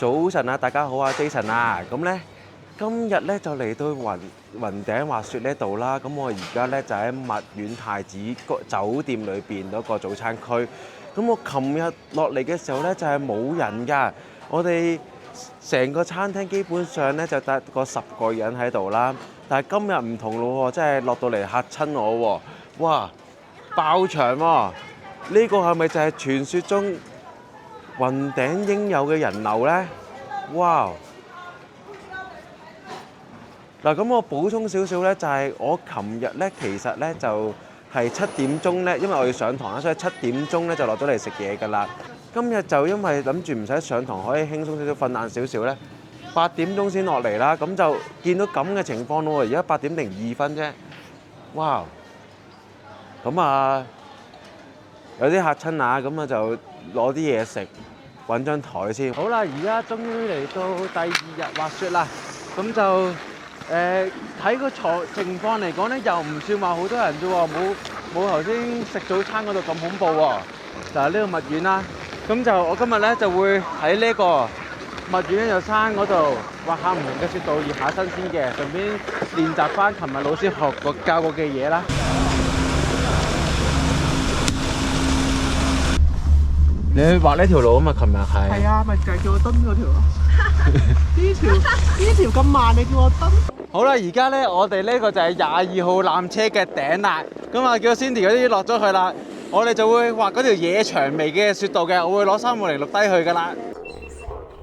早晨啊，大家好啊，Jason 啊，咁咧今日咧就嚟到雲頂滑雪呢度啦。咁我而家咧就喺蜜苑太子酒店裏邊嗰個早餐區。咁我琴日落嚟嘅時候咧就係冇人㗎。我哋成個餐廳基本上咧就得個10個人喺度啦。但係今日唔同咯喎，真係落到嚟嚇親我喎！哇，爆場喎！呢個係咪就係傳說中雲頂應有嘅人流呢？哇！嗱，咁我補充少少呢，就係我琴日呢，其實呢就係7點鐘呢，因為我要上堂啦，所以7點鐘呢就落咗嚟食嘢㗎啦。今日就因為諗住唔使上堂，可以輕鬆少少瞓晏少少呢，8點鐘先落嚟啦。咁就見到咁嘅情況咯喎，而家8點02分啫。哇！咁啊，有啲嚇親啊，咁啊就攞啲嘢食。揾張台先。好啦，而家終於嚟到第2日滑雪啦。咁就睇個情況嚟講咧，又唔算話好多人啫喎，冇頭先食早餐嗰度咁恐怖喎。就係呢個蜜苑啦。咁就我今日咧就會喺呢個蜜苑呢座山嗰度滑下唔同嘅雪道，熱下身先嘅，順便練習翻琴日老師教過嘅嘢啦。你去畫呢條路啊嘛？琴日係啊，咪就係叫我蹲嗰條咯。呢條咁慢，你叫我蹲？好啦，而家咧我哋呢個就係22號纜車嘅頂啦。咁啊，叫 Cindy 嗰啲落咗去啦。我哋就會畫嗰條野薔薇嘅雪道嘅，我會攞360錄低佢噶啦。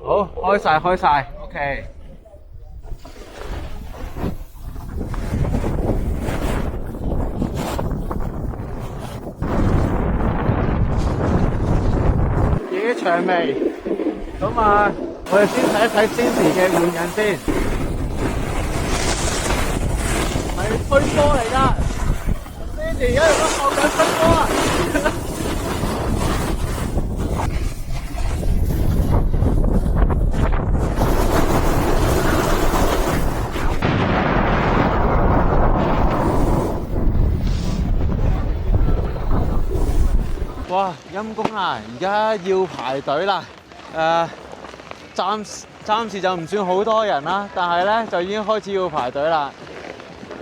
好，開晒 ，OK。野薔薇，咁啊，我哋先睇一睇 Cindy 嘅換印先，係推波嚟㗎。Cindy 而家喺度學緊推波啊！哇，陰公啊！而家要排隊啦。暫時就唔算好多人啦，但係咧就已經開始要排隊啦。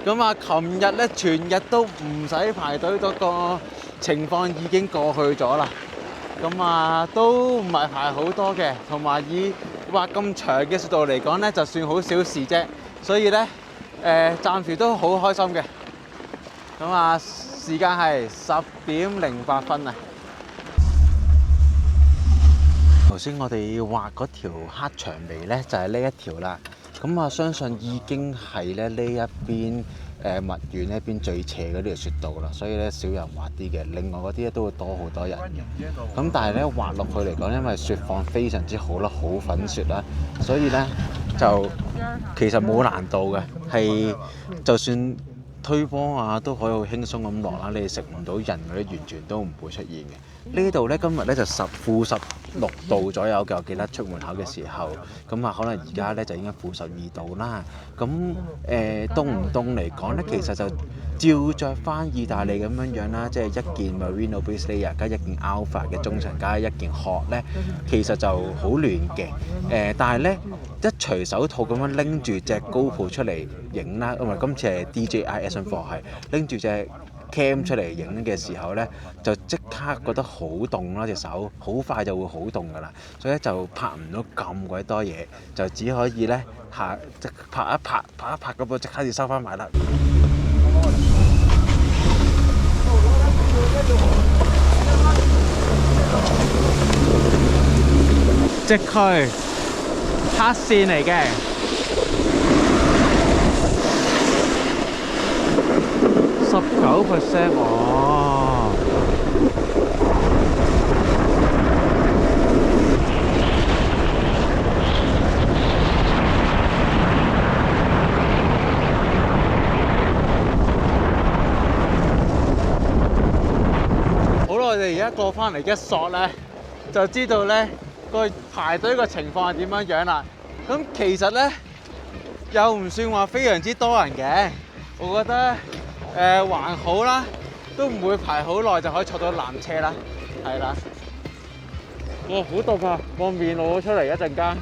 咁啊，琴日咧全日都唔使排隊，嗰個情況已經過去咗啦。咁啊，都唔係排好多嘅，同埋以畫咁長嘅雪道嚟講咧，就算好小事啫。所以咧，暫時都好開心嘅。咁啊，時間係10點08分啊！頭先我哋畫嗰條黑薔薇咧，就係呢一條啦。咁啊，相信已經係咧呢一邊蜜苑呢邊最斜嗰條雪道啦，所以咧少人滑啲嘅。另外嗰啲咧都會多好多人嘅。咁但係咧滑落去嚟講，因為雪況非常之好啦，好粉雪啦，所以咧就其實冇難度嘅，係就算推波啊都可以好輕鬆咁落啦。你食唔到人嗰啲完全都唔會出現嘅。呢度咧今日咧就-16度左右嘅，我記得出門口嘅時候，咁啊可能而家咧就已經-12度啦。咁凍唔凍嚟講咧，其實就照着翻意大利咁樣啦，即係一件 Merino Base Layer 加一件 Alpha 嘅中層加一件殼咧，其實就好暖嘅。但係咧一除手套咁樣拎住隻 GoPro出嚟影啦，因為今次係 DJI Action 4係拎住隻cam 出嚟影嘅時候咧，就即刻覺得好凍啦，隻手好快就會好凍噶啦，所以咧就拍唔到咁鬼多嘢，就只可以咧即拍一拍咁就即刻要收翻埋啦。直區黑線嚟嘅。19% 哦。好啦，我哋而家過翻嚟一索咧，就知道咧個排隊個情況係點樣樣啦。咁其實咧又唔算話非常之多人嘅，我覺得還好啦，都唔會排好耐就可以坐到纜車啦，係啦。哇，好凍啊！個面露咗出嚟一陣間。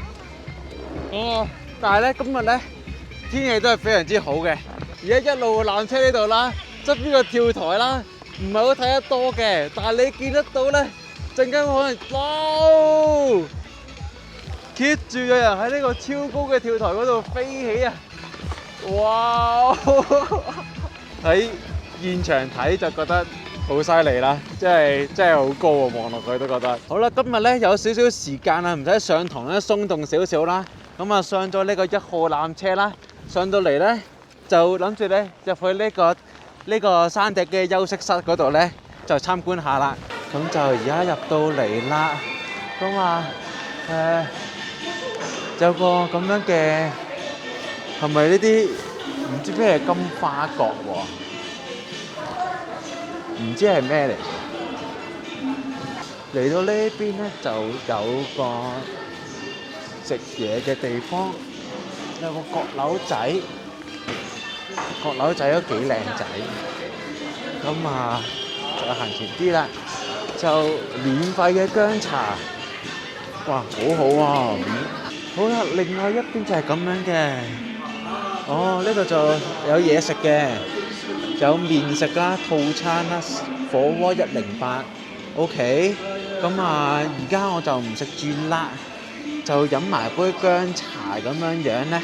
哦，但係咧今日咧天氣都係非常之好嘅，而家一路纜車呢度啦，側邊個跳台啦，唔係好睇得多嘅，但係你見得到咧，陣間可能哇 keep 住有人喺呢個超高嘅跳台嗰度飛起啊！哇！喺現場睇就覺得好犀利啦，真係好高啊！望落去都覺得。好啦，今日咧有少少時間啊，唔使上堂咧，鬆動少少啦。咁啊，上咗呢個1號纜車啦，上到嚟咧就諗住咧入去呢個山頂嘅休息室嗰度咧就參觀下啦。咁就而家入到嚟啦，咁啊有個咁樣嘅係咪呢啲唔知咩係金花角喎？唔知係咩嚟嘅。嚟到呢邊咧就有個食嘢嘅地方，有個閣樓仔，閣樓仔都幾靚仔。咁啊，再行前啲啦，就免費嘅薑茶，哇，好好啊！好啦，另外一邊就係咁樣嘅。哦，呢度就有嘢食嘅，有麵食啦、套餐啦、火鍋108，OK。咁啊，而家我就唔食轉啦，就飲埋杯薑茶咁樣樣咧，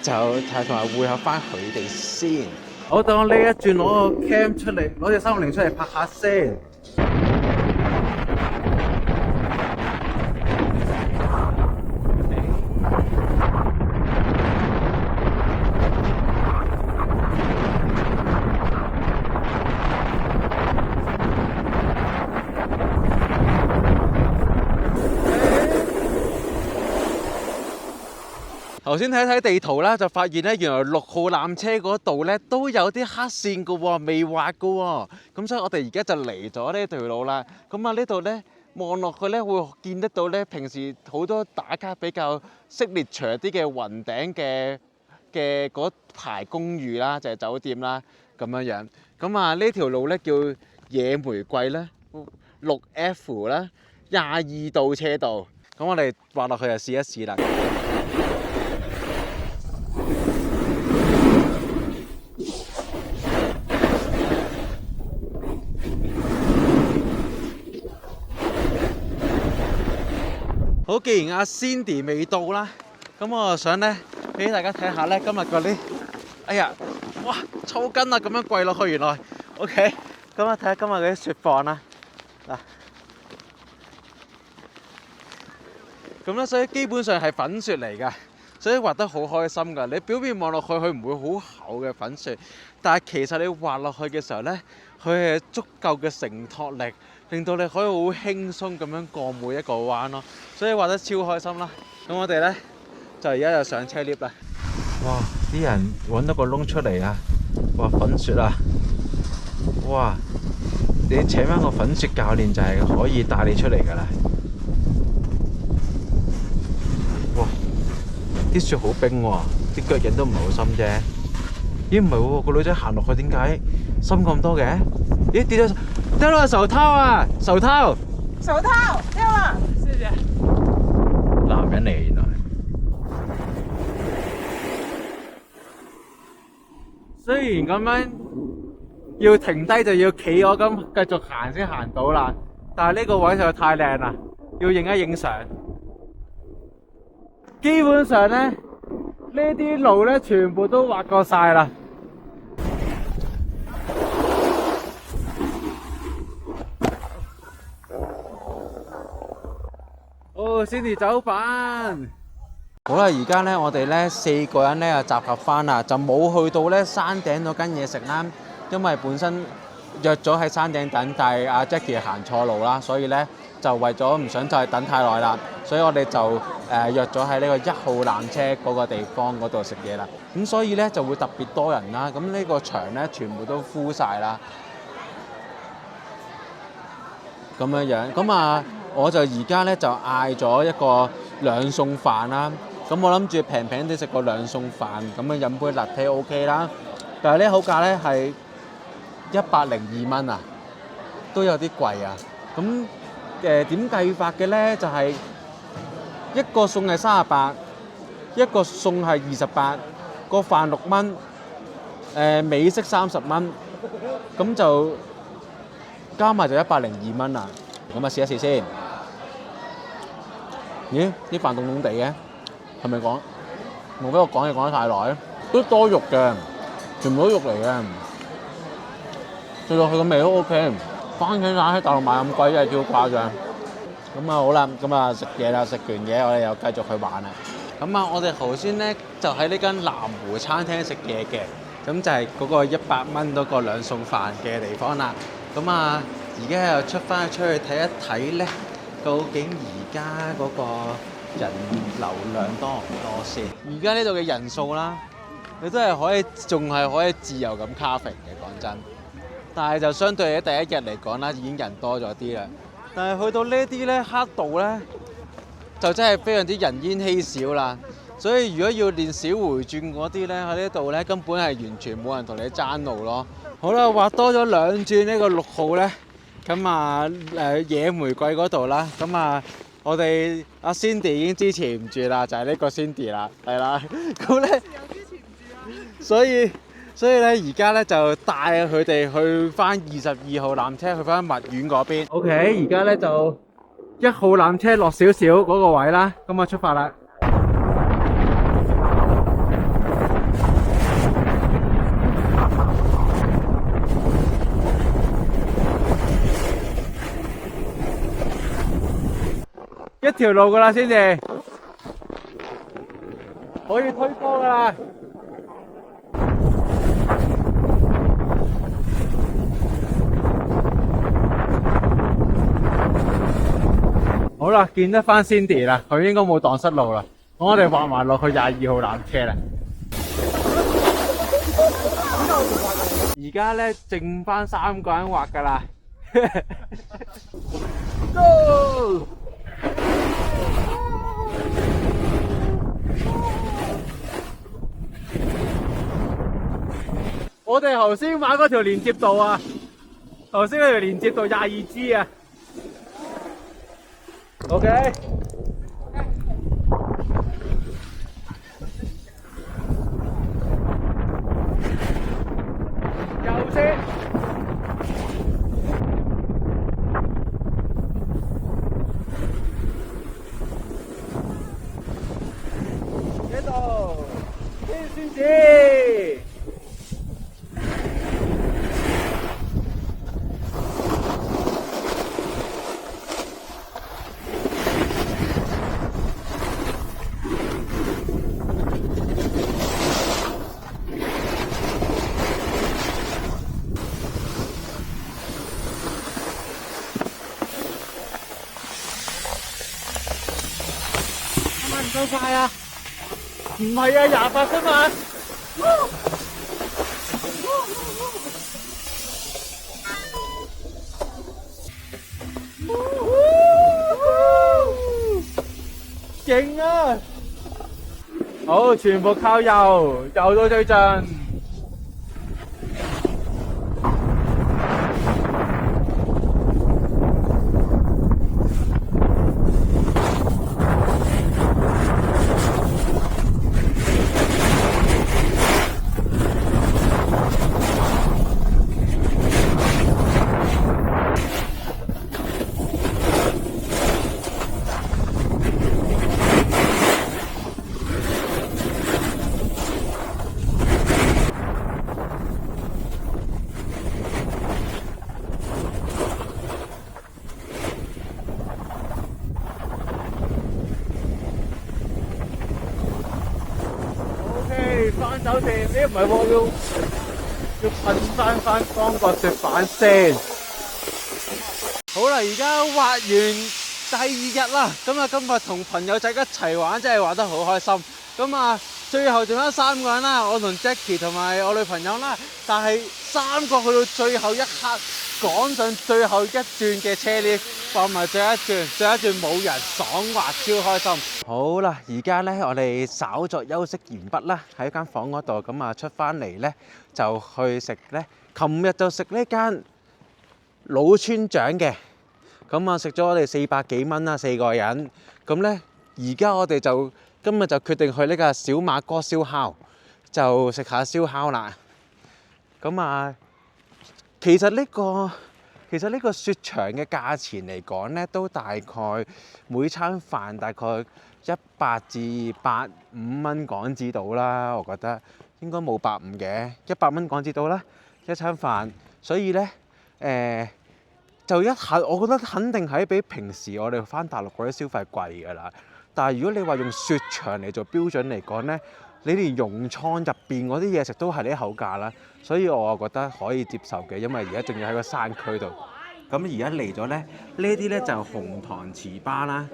就係同埋會合翻佢哋先。好，等我呢一轉攞個 cam 出嚟，攞隻360出嚟拍下先。頭先睇地圖啦，就發現咧原來6號纜車嗰度咧都有啲黑線嘅喎，未畫嘅喎。咁所以我哋而家就嚟咗呢條路啦。咁啊呢度咧望落去咧會見得到咧，平時好多打卡比較色列長啲嘅雲頂嘅嗰排公寓啦，就係酒店啦咁樣樣。咁啊呢條路咧叫野玫瑰啦，6F 啦，22度車道。咁我哋畫落去就試一試啦。好，既然阿 Cindy 未到啦，咁我就想咧俾大家睇下咧今日嗰啲，哎呀，哇，抽筋啊！咁樣跪落去原來 ，OK， 咁啊睇下今日嗰啲雪況啦，嗱，咁咧所以基本上係粉雪嚟㗎，所以滑得好開心㗎。你表面望落去佢唔會好厚嘅粉雪，但係其實你滑落去嘅時候咧，佢係足夠嘅承托力。令到你可以好輕鬆咁樣過每一個彎咯，所以畫得超開心啦！咁我哋咧就而家就上車 lift 啦。哇！啲人揾到個窿出嚟啊！哇！粉雪啊！哇！你請翻個粉雪教練就係可以帶你出嚟㗎啦。哇！啲雪好冰喎，啲腳印都唔係好深啫。咦？唔係喎，個女仔行落去點解深咁多嘅？咦？跌咗！掉了手套啊！手套掉了，謝謝。男人嚟原來。雖然咁樣要停低就要企我咁繼續行先行到啦，但係呢個位實在太靚啦，要影一影相。基本上咧，呢啲路咧全部都畫過晒啦。哦 ，Cindy 走飯。好啦，而家咧我哋咧4個人咧就集合翻啦，就冇去到咧山頂嗰間嘢食啦，因為本身約咗喺山頂等，但係阿 Jackie 行錯路啦，所以咧就為咗唔想再等太耐啦，所以我哋就約咗喺呢個1號纜車嗰個地方嗰度食嘢啦。咁所以咧就會特別多人啦，咁呢個場咧全部都 full 晒啦，咁樣樣。咁啊，我就而家咧就嗌咗一個2餸飯啦。咁我諗住平平啲食個2餸飯，咁樣飲杯 latte OK 啦。但係呢口價咧係102蚊啊，都有啲貴啊。咁點計法嘅咧？就係一個餸係38，一個餸係28，個飯6蚊，美式30蚊，咁就加埋就102蚊啦。咁啊試一試先。咦？啲飯凍凍地嘅，係咪講？冇俾我講嘢講得太耐，都多肉嘅，全部都肉嚟嘅。食落去個味都 OK。番茄蛋喺大陸賣咁貴，真係超誇張。咁啊好啦，咁啊食嘢啦，食完嘢我哋又繼續去玩啦。咁啊，我哋頭先咧就喺呢間南湖餐廳食嘢嘅，咁就係嗰個100蚊嗰個2餸飯嘅地方啦。咁啊，而家又出去睇一睇咧，究竟而家嗰個人流量多唔多先？而家呢度嘅人數啦，你都係仲係可以自由咁咖啡嘅，講真。但係就相對喺第一日嚟講啦，已經人多咗啲啦。但係去到呢啲咧黑道咧，就真係非常之人煙稀少啦。所以如果要練小回轉嗰啲咧，喺呢度咧根本係完全冇人同你爭路咯。好啦，畫多咗2轉呢個6號咧，咁啊野玫瑰嗰度啦，咁啊我哋阿 Cindy 已經支持唔住啦，就係呢個 Cindy 啦，係啦，咁咧所以咧，而家咧就帶佢哋去翻22號纜車，去翻墨苑嗰邊。OK， 而家咧就1號纜車落少少嗰個位啦，咁啊出發啦。一條路噶啦，先至可以推波噶啦。好啦，見得翻 Cindy 啦，佢應該冇蕩失路啦。我哋畫埋落去22號纜車啦。而家咧剩翻3個人畫噶啦。Go！ 我哋頭先玩嗰條連接道啊，頭先嗰條連接道22G 啊。OK。右先。呢度，先至。唔夠快啊！唔係啊，28分嘛。勁啊！好，全部靠右，右到最盡。翻酒店，唔係喎，要噴翻光個雪板先。好啦，而家滑完第2日啦，咁啊今日同朋友仔一齊玩，真係玩得好開心。咁啊，最後剩翻3個人啦，我同 Jackie 同埋我女朋友啦，但係3個去到最後一刻趕上最後一轉嘅車 lift， 放埋最後一轉冇人，爽滑超開心。好啦，而家咧我哋稍作休息完畢啦，喺間房嗰度咁啊出翻嚟咧就去食咧，琴日就食呢間老村長嘅，咁啊食咗我哋400幾蚊啦4個人，咁咧而家我哋就今日就決定去呢個小馬哥燒烤，就食下燒烤啦。咁啊，其實呢個雪場嘅價錢嚟講呢，都大概每餐飯大概100至150蚊港紙到啦。我覺得應該冇150嘅，100蚊港紙到啦一餐飯。所以呢，就我覺得肯定係比平時我哋返大陸嗰啲消費貴㗎啦。但係如果你話用雪場嚟做標準嚟講呢，你連熔倉入邊嗰啲嘢食都係呢口價啦，所以我覺得可以接受嘅，因為而家仲要喺個山區度。咁而家嚟咗呢，呢啲呢就紅糖糍粑啦，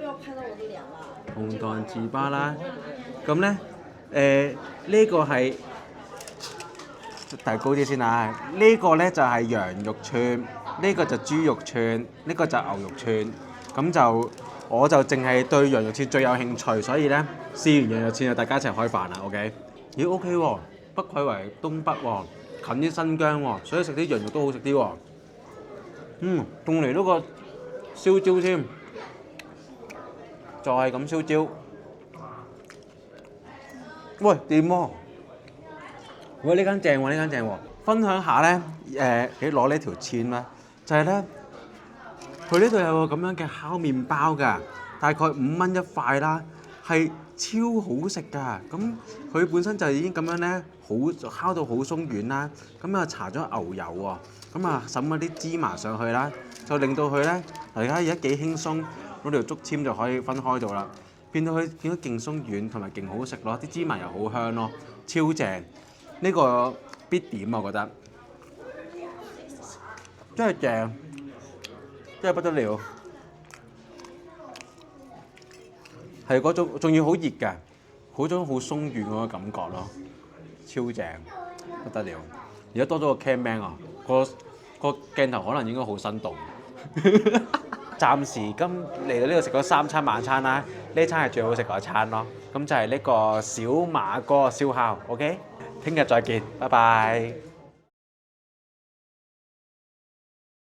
紅糖糍粑啦。咁呢，呢個係提高啲先啊，呢個呢就係羊肉串，呢個就豬肉串，呢個就牛肉串。咁就我就淨係對羊肉串最有興趣，所以咧試完羊肉串就大家一齊開飯啦。OK？ 咦 OK 喎，北愧為東北喎，近啲新疆喎，所以食啲羊肉都好食啲喎。仲嚟到個燒焦添，就係咁燒焦。喂，掂喎！喂，呢間正喎，呢間正喎。分享下咧，你攞呢條籤啦，就係咧。佢呢度有個咁樣嘅烤麵包㗎，大概5蚊一塊啦，係超好食㗎。咁佢本身就已經咁樣咧，烤到好鬆軟啦。咁啊搽咗牛油喎，咁啊滲嗰啲芝麻上去啦，就令到佢咧，大家而家幾輕鬆，攞條竹籤就可以分開到啦，變到勁鬆軟同埋勁好食咯，啲芝麻又好香咯，超正。呢個必點我覺得，真係正。真係不得了，係嗰種仲要好熱嘅，嗰種好鬆軟嗰個感覺咯，超正，不得了。而家多咗個 camman 啊，個鏡頭可能應該好生動。暫時嚟到呢度食咗3餐晚餐啦，呢餐係最好食嗰餐咯。咁就係呢個小馬哥燒烤 ，OK？ 聽日再見，拜拜。